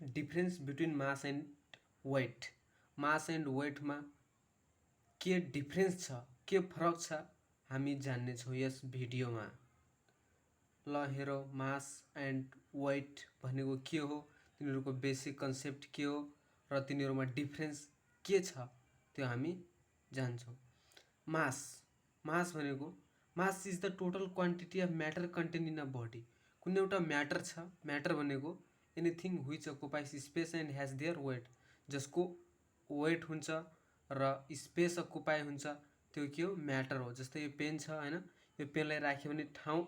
Difference between mass and weight. Mass and वेटमा के difference छ, के फरक छ, हामी जान्नेछौँ यस भिडियोमा। ल हेरौ, मास एंड वेट भनेको के हो, तिनीहरूको बेसिक कन्सेप्ट के हो र तिनीहरूमा डिफरेंस के छ त्यो हामी जान्छौँ। मास मास भनेको mass is the total quantity of matter contain in a body. कुनै एउटा म्याटर छ, म्याटर भनेको anything which occupies space and has their weight, जसको वेट हुन्छ र स्पेस अकुपाई हुन्छ, त्यो के हो, म्याटर हो। जस्तै यो पेन छ हैन, यो पेनलाई राख्यो भने ठाउँ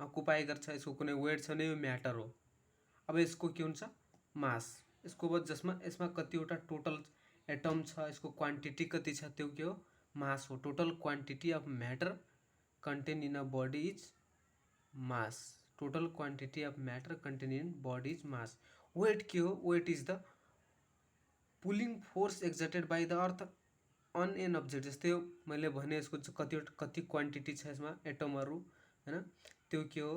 अकुपाई गर्छ, यसको कुनै वेट छ भने यो म्याटर हो। अब यसको के हुन्छ, मास। यसको बाद जसमा यसमा कतिवटा टोटल एटम छ, यसको क्वान्टिटी कति छ, त्यो के हो, मास हो। Total quantity of matter contain in a body is mass. Total quantity of matter contain in body is mass. Weight के हो, weight is the pulling force exerted by the earth on an object. जस्तै मैले भने यसको कति quantity छ यसमा एटमहरू हैन, त्यो के हो,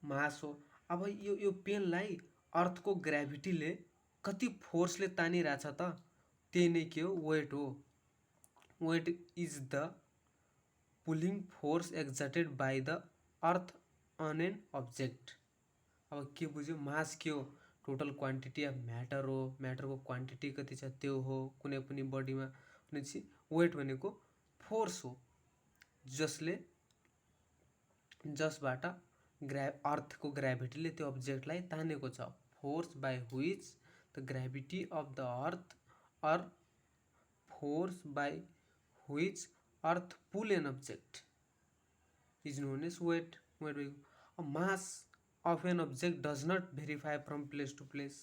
मास हो। अब यो पेनलाई अर्थको ग्राभिटीले कति फोर्सले तानिरहेछ त, त्यही नै के हो, वेट हो। Weight is the pulling force exerted by the earth on an object. अब के बुझ्यो, मास के हो, टोटल क्वान्टिटी अफ म्याटर हो, म्याटरको क्वान्टिटी कति छ त्यो हो कुनै पनि बडीमा। भनेपछि वेट भनेको फोर्स हो जसबाट अर्थको ग्राभिटीले त्यो अब्जेक्टलाई तानेको छ। Force by which the gravity of the earth or force by which earth pull an object is known as weight. Weight mass of an object does not verify from place to place.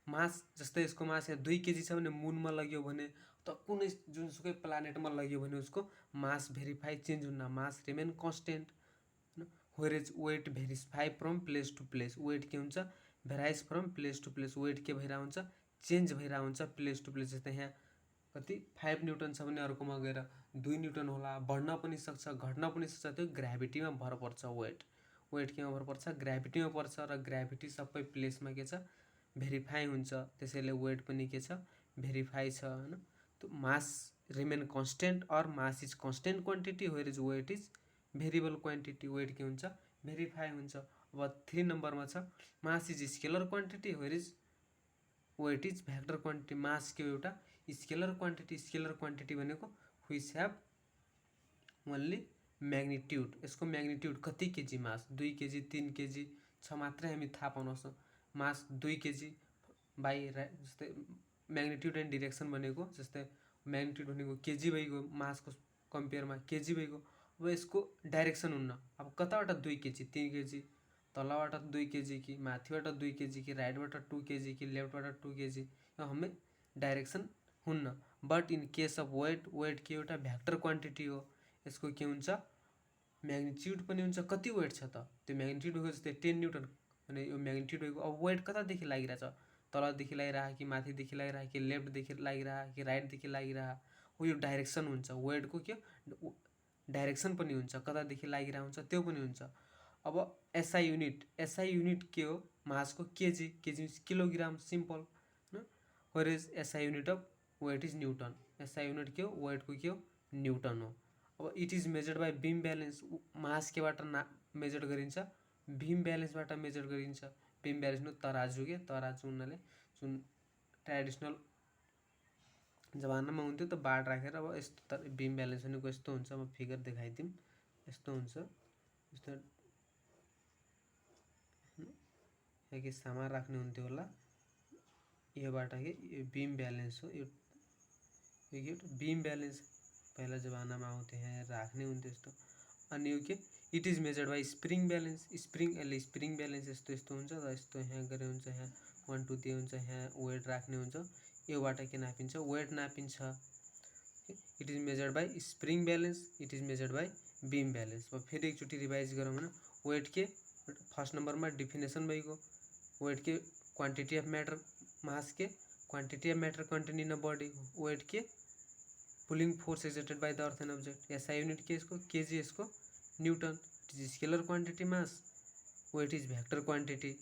Mass जस्तै यसको मास यहाँ 2 KG छ भने मुनमा लग्यो भने त कुनै जुनसुकै प्लानेटमा लग्यो भने उसको मास भेरिफाई चेन्ज हुन्न, mass remain constant. Whereas weight verify from place to place. Weight के हुन्छ, varies from place to place. Weight के भइरहेको हुन्छ, चेन्ज भइरहेको हुन्छ प्लेस टु प्लेस। जस्तै यहाँ कति 5 न्युटन छ भने अर्कोमा गएर 2 न्युटन होला, बढ्न पनि सक्छ घट्न पनि सक्छ, त्यो ग्राभिटीमा भर पर्छ। वेट केमा भर पर्छ, ग्राभिटीमा पर्छ, र ग्राभिटी सबै प्लेसमा के छ, भेरिफाई हुन्छ, त्यसैले वेट पनि के छ, भेरिफाई छ हैन। त्यो mass remain constant or mass is constant quantity, whereas weight is variable quantity. Weight के हुन्छ, भेरिफाई हुन्छ। अब 3 नम्बरमा छ, mass is scalar quantity, whereas weight is vector quantity. Mass के एउटा स्केलर क्वान्टिटी। स्केलर क्वान्टिटी भनेको व्हिच ह्याभ ओन्ली म्याग्निट्युड। यसको म्याग्निट्युड कति केजी, मास 2 केजी 3 केजी छ मात्रै हामी थाहा पाउन सक्छौँ। मास 2 केजी बाई जस्तै म्याग्निट्युड एन्ड डिरेक्सन भनेको, जस्तै म्याग्निट्युड भनेको केजी भइगयो, मासको कम्पेयरमा केजी भइगयो। अब यसको डाइरेक्सन हुन्न, अब कताबाट 2 केजी 3 केजी, तलबाट 2 केजी कि माथिबाट 2 केजी कि राइटबाट 2 केजी कि लेफ्टबाट 2 केजी, यो हमें डाइरेक्सन हुन्न। But in case of weight, weight के एउटा भ्याक्टर क्वान्टिटी हो। यसको के हुन्छ, म्याग्निट्युड पनि हुन्छ, कति वेट छ त, त्यो म्याग्निट्युड भएको जस्तै 10 न्युटन भने यो म्याग्निट्युड भएको। अब वेट कतादेखि लागिरहेछ, तलदेखि लागिरह कि माथिदेखि लागिरह कि लेफ्टदेखि लागिरह कि राइटदेखि लागिरह हो, यो डाइरेक्सन हुन्छ। वेटको के डाइरेक्सन पनि हुन्छ, कतादेखि लागिरह हुन्छ त्यो पनि हुन्छ। अब एसआई युनिट के हो, मासको KG, KG means kilogram, simple हैन। Whereas SI unit of weight is newton. SI unit के हो, वेटको के हो, न्युटन हो। अब it is measured by beam balance. Mass केबाट मेजर गरिन्छ, बीम ब्यालेन्सबाट मेजर गरिन्छ। बीम ब्यालेन्स तराजु के, तराजु हुनाले जुन ट्रेडिसनल जमानामा हुन्थ्यो त बाट राखेर, अब यस्तो बीम ब्यालेन्स भनेको यस्तो हुन्छ। म फिगर देखाइदिउँ, यस्तो हुन्छ। यस्तो यहाँ के सामान राख्ने हुन्थ्यो होला, योबाट के यो बीम ब्यालेन्स हो। यो बीम ब्यालेन्स पहिला जमानामा आउँथ्यो, यहाँ राख्ने हुन्थ्यो यस्तो। अनि यो के, it is measured by spring balance. Spring balance यस्तो यस्तो हुन्छ र यस्तो यहाँ गरे हुन्छ, यहाँ 1 2 दिए हुन्छ, यहाँ वेट राख्ने हुन्छ, योबाट के नापिन्छ, वेट नापिन्छ। It is measured by spring balance, it is measured by beam balance. अब फेरि एकचोटि रिभाइज गरौँ भने, वेट के फर्स्ट नम्बरमा डिफिनेसन भइगयो, वेट के क्वान्टिटी अफ म्याटर, मास के quantity of matter contain in a body, weight के pulling force exerted by the earth and object. SI unit के इसको, केजी, इसको newton. It is scalar quantity, mass, weight is vector quantity.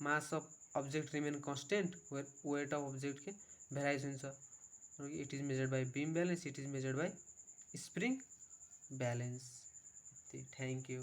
Mass of object remain constant weight of object के varies हुन्छ it is measured by beam balance it is measured by spring balance thank you.